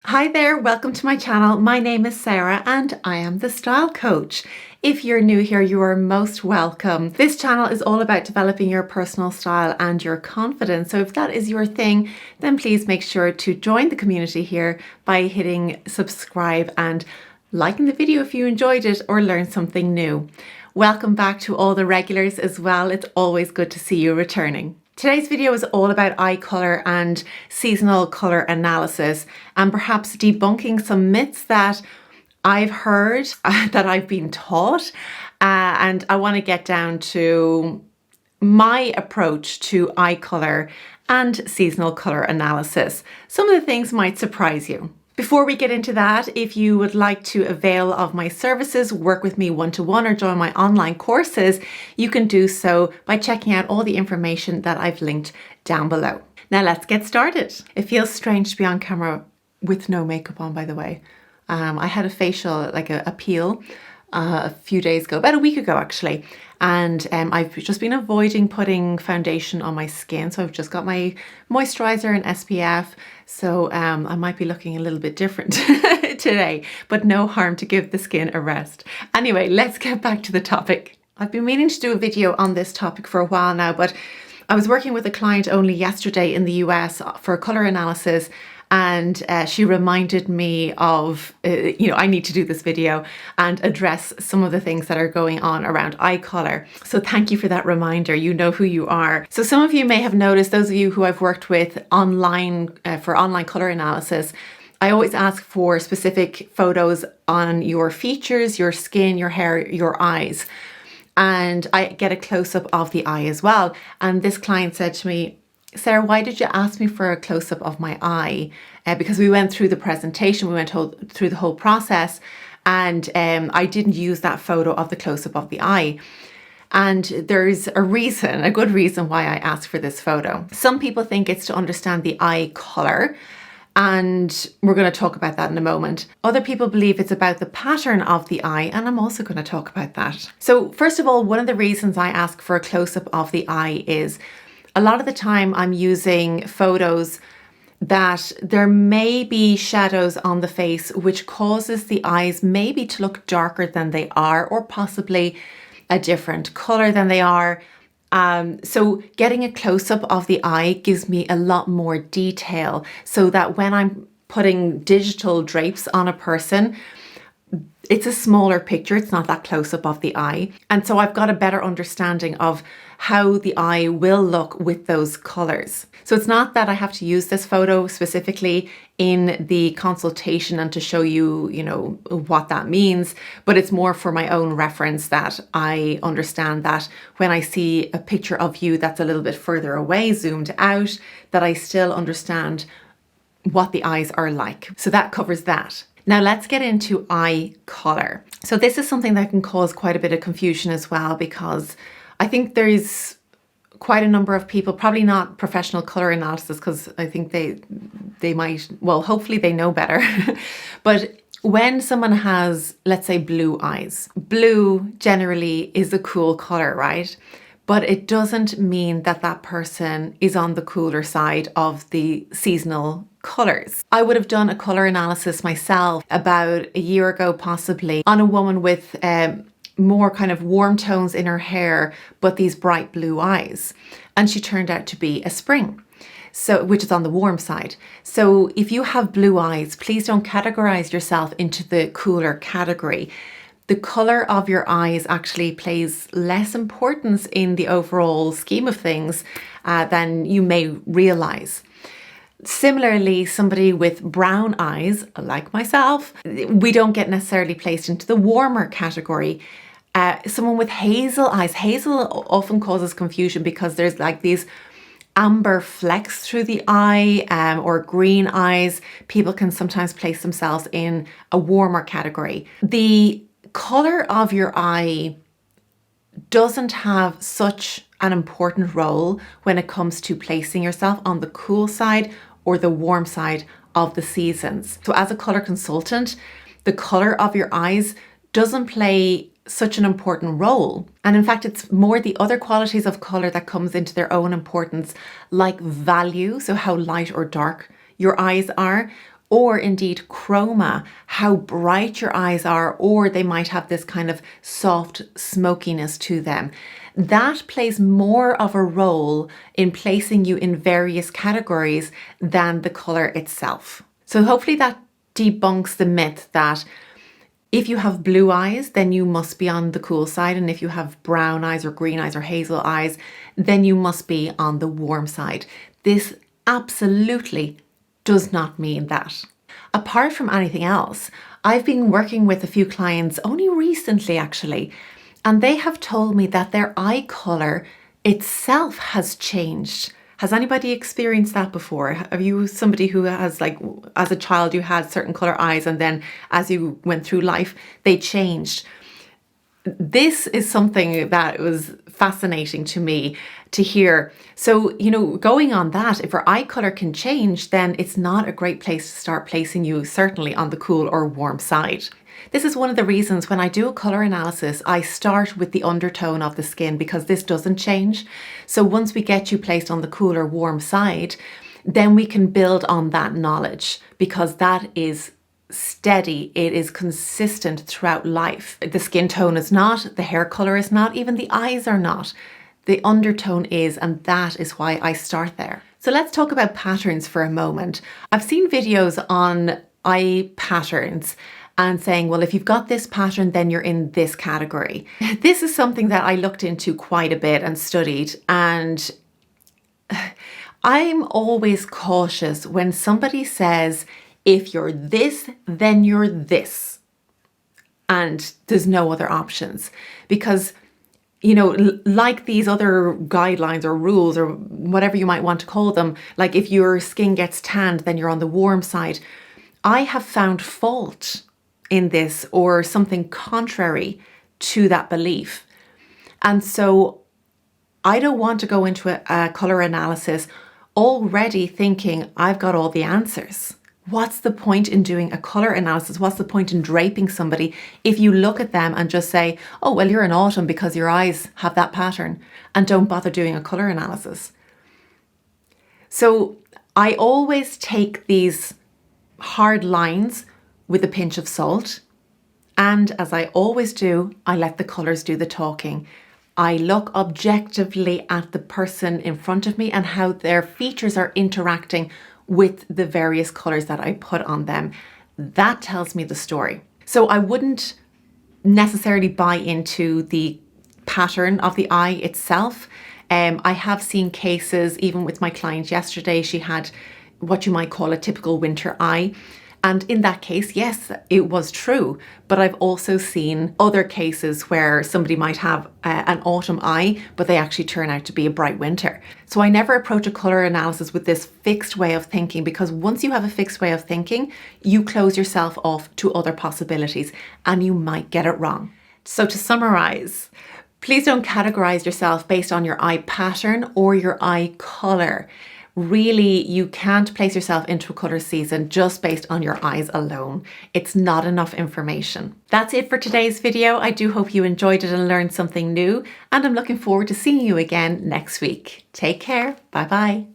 Hi there, welcome to my channel. My name is Sarah and I am the Style Coach. If you're new here, you are most welcome. This channel is all about developing your personal style and your confidence. So if that is your thing, then please make sure to join the community here by hitting subscribe and liking the video if you enjoyed it or learned something new. Welcome back to all the regulars as well. It's always good to see you returning. Today's video is all about eye colour and seasonal colour analysis and perhaps debunking some myths that I've heard, that I've been taught, and I want to get down to my approach to eye colour and seasonal colour analysis. Some of the things might surprise you. Before we get into that, if you would like to avail of my services, work with me one-to-one or join my online courses, you can do so by checking out all the information that I've linked down below. Now let's get started. It feels strange to be on camera with no makeup on, by the way. I had a facial, like a peel, a few days ago, about a week ago actually, and I've just been avoiding putting foundation on my skin, so I've just got my moisturizer and SPF, so I might be looking a little bit different today, but no harm to give the skin a rest. Anyway, let's get back to the topic. I've been meaning to do a video on this topic for a while now, but I was working with a client only yesterday in the US for a colour analysis, and she reminded me of, I need to do this video and address some of the things that are going on around eye colour. So thank you for that reminder. You know who you are. So some of you may have noticed, those of you who I've worked with online for online colour analysis, I always ask for specific photos on your features, your skin, your hair, your eyes. And I get a close-up of the eye as well. And this client said to me, Sarah, why did you ask me for a close-up of my eye? Because we went through the presentation, we went through the whole process, and I didn't use that photo of the close-up of the eye. And there's a reason, a good reason why I asked for this photo. Some people think it's to understand the eye colour, and we're going to talk about that in a moment. Other people believe it's about the pattern of the eye, and I'm also going to talk about that. So first of all, one of the reasons I ask for a close-up of the eye is a lot of the time I'm using photos that there may be shadows on the face which causes the eyes maybe to look darker than they are, or possibly a different colour than they are. So getting a close-up of the eye gives me a lot more detail, so that when I'm putting digital drapes on a person, it's a smaller picture, it's not that close-up of the eye. And so I've got a better understanding of how the eye will look with those colours. So it's not that I have to use this photo specifically in the consultation and to show you, what that means, but it's more for my own reference, that I understand that when I see a picture of you that's a little bit further away, zoomed out, that I still understand what the eyes are like. So that covers that. Now let's get into eye colour. So this is something that can cause quite a bit of confusion as well, because I think there's quite a number of people, probably not professional colour analysis, because I think they might, well, hopefully they know better. But when someone has, let's say, blue eyes, blue generally is a cool colour, right? But it doesn't mean that that person is on the cooler side of the seasonal colours. I would have done a colour analysis myself about a year ago, possibly, on a woman with more kind of warm tones in her hair, but these bright blue eyes. And she turned out to be a spring, so which is on the warm side. So if you have blue eyes, please don't categorize yourself into the cooler category. The colour of your eyes actually plays less importance in the overall scheme of things than you may realise. Similarly, somebody with brown eyes, like myself, we don't get necessarily placed into the warmer category. Someone with hazel eyes, hazel often causes confusion because there's like these amber flecks through the eye, or green eyes. People can sometimes place themselves in a warmer category. The colour of your eye doesn't have such an important role when it comes to placing yourself on the cool side or the warm side of the seasons. So as a colour consultant, the colour of your eyes doesn't play such an important role. And in fact, it's more the other qualities of colour that comes into their own importance, like value, so how light or dark your eyes are, or indeed chroma, how bright your eyes are, or they might have this kind of soft smokiness to them. That plays more of a role in placing you in various categories than the color itself. So hopefully that debunks the myth that if you have blue eyes, then you must be on the cool side. And if you have brown eyes or green eyes or hazel eyes, then you must be on the warm side. This absolutely does not mean that. Apart from anything else, I've been working with a few clients only recently actually, and they have told me that their eye color itself has changed. Has anybody experienced that before? Are you somebody who has, like, as a child you had certain color eyes and then as you went through life they changed? This is something that was fascinating to me to hear. So, going on that, if your eye color can change, then it's not a great place to start placing you certainly on the cool or warm side. This is one of the reasons when I do a color analysis, I start with the undertone of the skin because this doesn't change. So once we get you placed on the cool or warm side, then we can build on that knowledge because that is steady, it is consistent throughout life. The skin tone is not, the hair color is not, even the eyes are not. The undertone is, and that is why I start there. So let's talk about patterns for a moment. I've seen videos on eye patterns and saying, well, if you've got this pattern, then you're in this category. This is something that I looked into quite a bit and studied, and I'm always cautious when somebody says, if you're this, then you're this, and there's no other options. Because, like these other guidelines or rules or whatever you might want to call them, like if your skin gets tanned, then you're on the warm side. I have found fault in this or something contrary to that belief. And so I don't want to go into a color analysis already thinking I've got all the answers. What's the point in doing a color analysis? What's the point in draping somebody if you look at them and just say, oh, well, you're in autumn because your eyes have that pattern, and don't bother doing a color analysis? So I always take these hard lines with a pinch of salt. And as I always do, I let the colors do the talking. I look objectively at the person in front of me and how their features are interacting with the various colors that I put on them. That tells me the story. So I wouldn't necessarily buy into the pattern of the eye itself. I have seen cases, even with my client yesterday, she had what you might call a typical winter eye. And in that case, yes, it was true. But I've also seen other cases where somebody might have an autumn eye, but they actually turn out to be a bright winter. So I never approach a color analysis with this fixed way of thinking, because once you have a fixed way of thinking, you close yourself off to other possibilities and you might get it wrong. So to summarize, please don't categorize yourself based on your eye pattern or your eye color. Really, you can't place yourself into a color season just based on your eyes alone. It's not enough information. That's it for today's video. I do hope you enjoyed it and learned something new, and I'm looking forward to seeing you again next week. Take care. Bye bye.